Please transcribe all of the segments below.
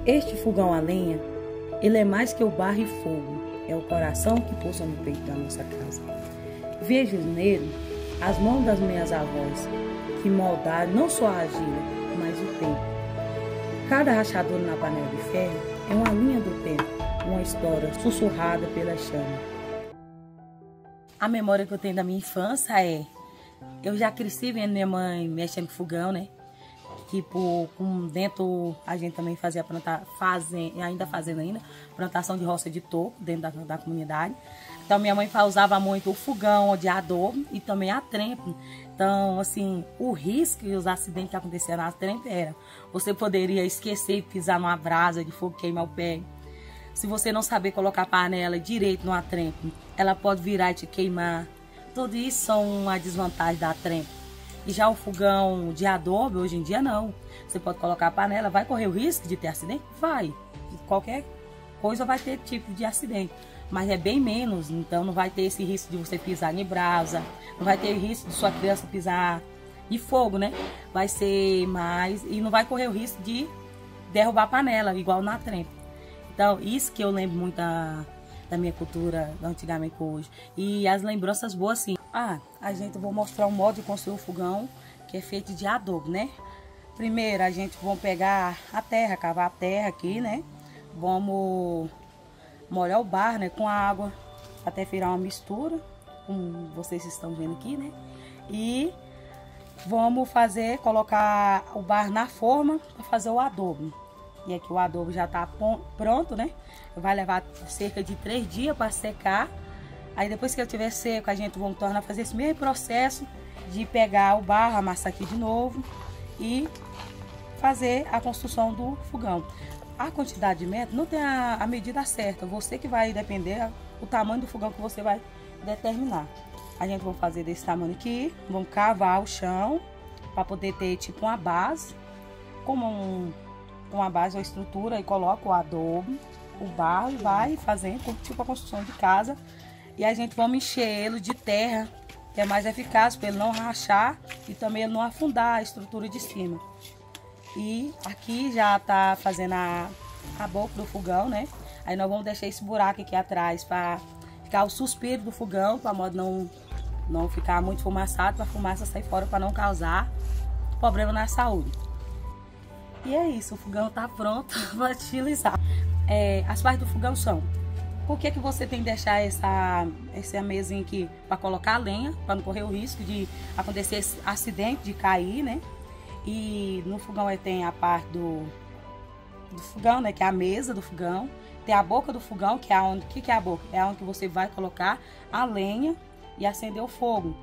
Este fogão a lenha, ele é mais que o barro e fogo, é o coração que pulsa no peito da nossa casa. Vejo nele as mãos das minhas avós, que moldaram não só a argila, mas o tempo. Cada rachadura na panela de ferro é uma linha do tempo, uma história sussurrada pela chama. A memória que eu tenho da minha infância eu já cresci vendo minha mãe mexendo com fogão, né? Tipo, dentro a gente também fazia plantação de roça de toco dentro da comunidade. Então minha mãe usava muito o fogão de adobo e também a trempe. Então, assim, o risco e os acidentes que aconteciam na trempe era: você poderia esquecer de pisar numa brasa de fogo, queimar o pé. Se você não saber colocar a panela direito numa trempe, ela pode virar e te queimar. Tudo isso são uma desvantagem da trempe. E já o fogão de adobe, hoje em dia, não. Você pode colocar a panela, vai correr o risco de ter acidente? Vai. Qualquer coisa vai ter tipo de acidente. Mas é bem menos, então não vai ter esse risco de você pisar em brasa, não vai ter risco de sua criança pisar em fogo, né? Vai ser mais... E não vai correr o risco de derrubar a panela, igual na trempe. Então, isso que eu lembro muito da minha cultura, antigamente com hoje. E as lembranças boas, sim. Vou mostrar um modo de construir o fogão, que é feito de adobo, né? Primeiro, a gente vai pegar a terra, cavar a terra aqui, né? Vamos molhar o barro, né, com água, até virar uma mistura, como vocês estão vendo aqui, né? E vamos colocar o barro na forma para fazer o adobo. E aqui o adobo já tá pronto, né? Vai levar cerca de 3 dias para secar. Aí depois que ele estiver seco, a gente vai tornar a fazer esse mesmo processo de pegar o barro, amassar aqui de novo e fazer a construção do fogão. A quantidade de metros não tem a medida certa, você que vai depender do tamanho do fogão que você vai determinar. A gente vai fazer desse tamanho aqui, vamos cavar o chão para poder ter tipo uma base, como uma base ou estrutura, e coloca o adobo, o barro e vai fazendo tipo a construção de casa. E a gente vamos encher ele de terra, que é mais eficaz para ele não rachar e também ele não afundar a estrutura de cima. E aqui já tá fazendo a boca do fogão, né? Aí nós vamos deixar esse buraco aqui atrás para ficar o suspiro do fogão, para modo não ficar muito fumaçado, para a fumaça sair fora, para não causar problema na saúde. E é isso, o fogão tá pronto para utilizar. As partes do fogão são: por que você tem que deixar essa mesinha aqui para colocar a lenha, para não correr o risco de acontecer esse acidente, de cair, né? E no fogão tem a parte do fogão, né? Que é a mesa do fogão. Tem a boca do fogão, que é onde... O que é a boca? É onde você vai colocar a lenha e acender o fogo.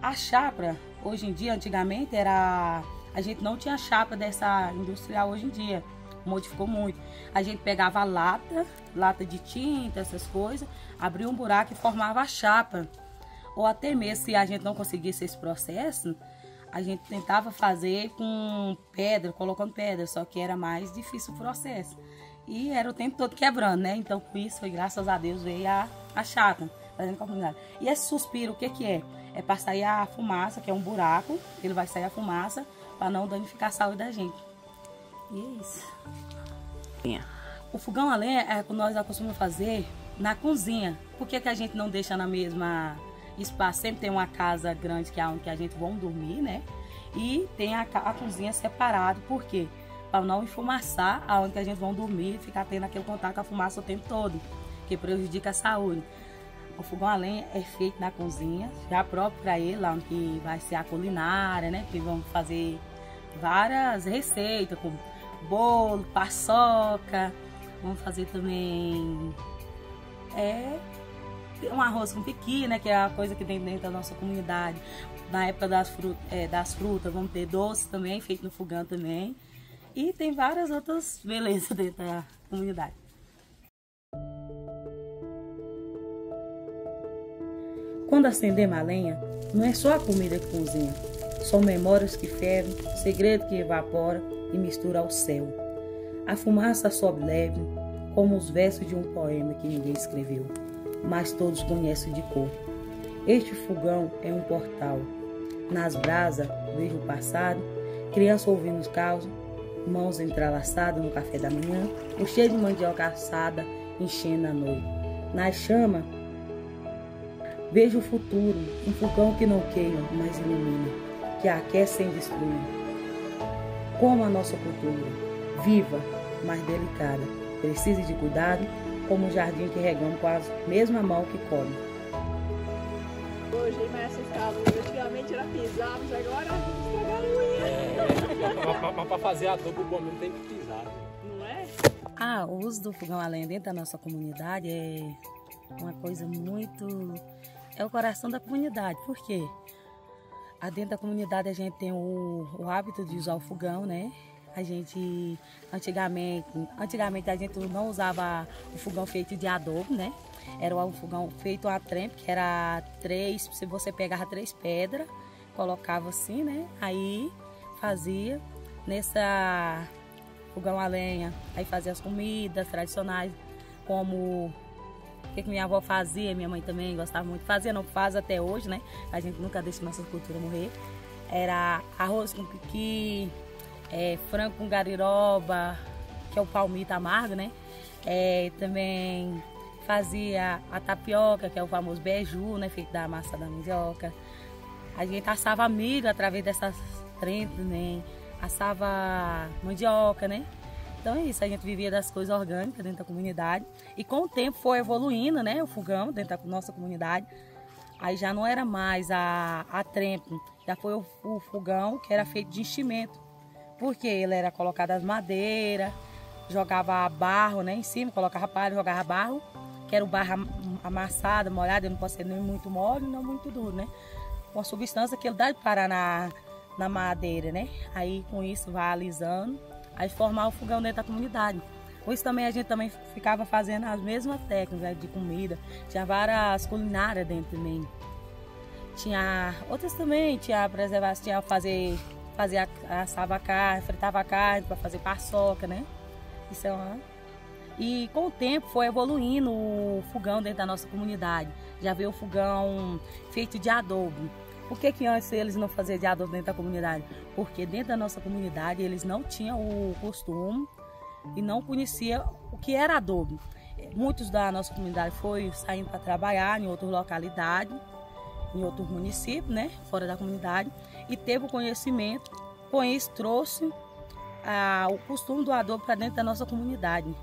A chapa, hoje em dia, antigamente, a gente não tinha chapa dessa industrial hoje em dia. Modificou muito. A gente pegava lata de tinta, essas coisas, abria um buraco e formava a chapa. Ou até mesmo, se a gente não conseguisse esse processo, a gente tentava fazer com pedra, colocando pedra, só que era mais difícil o processo. E era o tempo todo quebrando, né? Então, com isso, foi graças a Deus, veio a chapa, fazendo com a comunidade. E esse suspiro, o que é? É para sair a fumaça, que é um buraco, ele vai sair a fumaça, para não danificar a saúde da gente. E é isso. O fogão a lenha é que nós acostumamos fazer na cozinha. Por que a gente não deixa na mesma espaço? Sempre tem uma casa grande que é onde a gente vai dormir, né? E tem a cozinha separada. Por quê? Para não enfumaçar aonde a gente vai dormir e ficar tendo aquele contato com a fumaça o tempo todo, que prejudica a saúde. O fogão a lenha é feito na cozinha, já próprio para ele, lá onde vai ser a culinária, né? Que vamos fazer várias receitas, como bolo, paçoca. Vamos fazer também um arroz com pequi, né? Que é a coisa que tem dentro da nossa comunidade. Na época das frutas, vamos ter doce também, feito no fogão também. E tem várias outras belezas dentro da comunidade. Quando acendemos a lenha, não é só a comida que cozinha, são memórias que fervem, segredo que evapora e mistura ao céu. A fumaça sobe leve, como os versos de um poema que ninguém escreveu, mas todos conhecem de cor. Este fogão é um portal. Nas brasas, vejo o passado, criança ouvindo os causos, mãos entrelaçadas no café da manhã, o cheiro de mandioca assada enchendo a noite. Nas chamas, vejo o futuro, um fogão que não queima, mas ilumina, que aquece sem destruir. Como a nossa cultura, viva, mas delicada, precisa de cuidado, como um jardim que regamos com a mesma mão que come. Hoje, mas essas casas antigamente era pisadas, agora estragaram Mas para fazer adobo bom mesmo tem que pisar. não é? O uso do fogão a lenha dentro da nossa comunidade é uma coisa muito... É o coração da comunidade. Por quê? Dentro da comunidade a gente tem o hábito de usar o fogão, né? A gente, antigamente a gente não usava o fogão feito de adobo, né? Era um fogão feito a trempe, que era se você pegava 3 pedras, colocava assim, né? Aí fazia nessa fogão a lenha, aí fazia as comidas tradicionais, como o que minha avó fazia, minha mãe também gostava muito de fazer, não faz até hoje, né? A gente nunca deixa nossa cultura morrer. Era arroz com piqui, frango com gariroba, que é o palmito amargo, né? Também fazia a tapioca, que é o famoso beiju, né? Feito da massa da mandioca. A gente assava milho através dessas trempes, né? Assava mandioca, né? Então é isso, a gente vivia das coisas orgânicas dentro da comunidade. E com o tempo foi evoluindo, né? O fogão dentro da nossa comunidade. Aí já não era mais a trempe, já foi o fogão que era feito de enchimento. Porque ele era colocado as madeiras, jogava barro, né, em cima, colocava palha, jogava barro, que era o barro amassado, molhado, ele não pode ser nem muito mole, nem muito duro, né? Com a substância que ele dá de parar na madeira, né? Aí com isso vai alisando, aí formar o fogão dentro da comunidade. Com isso também a gente também ficava fazendo as mesmas técnicas, né, de comida. Tinha várias culinárias dentro também. Tinha outras também, tinha preservação, tinha assava a carne, fritava a carne para fazer paçoca, né? Isso é uma... E com o tempo foi evoluindo o fogão dentro da nossa comunidade. Já veio o fogão feito de adobo. Por que antes eles não faziam de adobo dentro da comunidade? Porque dentro da nossa comunidade eles não tinham o costume e não conheciam o que era adobo. Muitos da nossa comunidade foi saindo para trabalhar em outras localidades, em outros municípios, né, fora da comunidade, e teve o conhecimento, com isso trouxe o costume do adobo para dentro da nossa comunidade.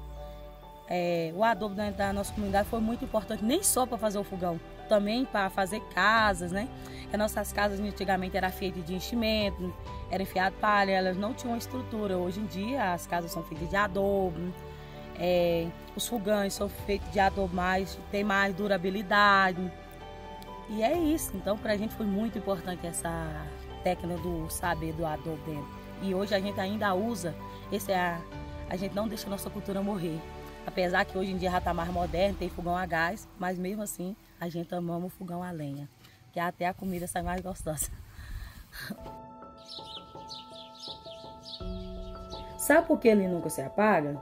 O adobo dentro da nossa comunidade foi muito importante, nem só para fazer o fogão, também para fazer casas, né? As nossas casas antigamente eram feitas de enchimento, era enfiado palha, elas não tinham estrutura. Hoje em dia as casas são feitas de adobo, os fogões são feitos de adobo, tem mais durabilidade. E é isso, então para a gente foi muito importante essa técnica do saber do adobo dentro. E hoje a gente ainda usa, a gente não deixa a nossa cultura morrer. Apesar que hoje em dia já está mais moderno, tem fogão a gás, mas mesmo assim a gente ama o fogão a lenha, que até a comida sai mais gostosa. Sabe por que ele nunca se apaga?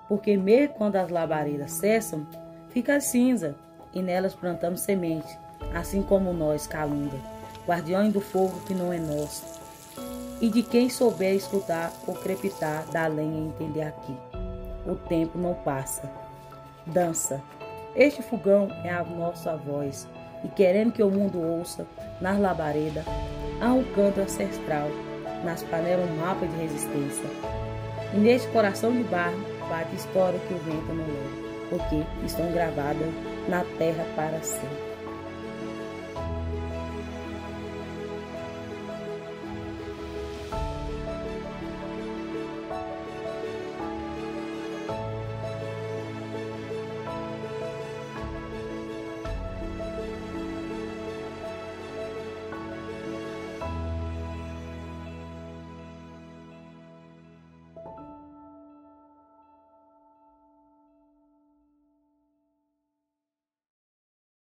Porque mesmo quando as labaredas cessam, fica cinza e nelas plantamos semente, assim como nós, Calunga, guardiões do fogo que não é nosso. E de quem souber escutar o crepitar da lenha e entender aqui. O tempo não passa. Dança. Este fogão é a nossa voz. E querendo que o mundo ouça, nas labaredas, há um canto ancestral. Nas panelas um mapa de resistência. E neste coração de barro bate história que o vento não leva. Porque estão gravadas na terra para sempre.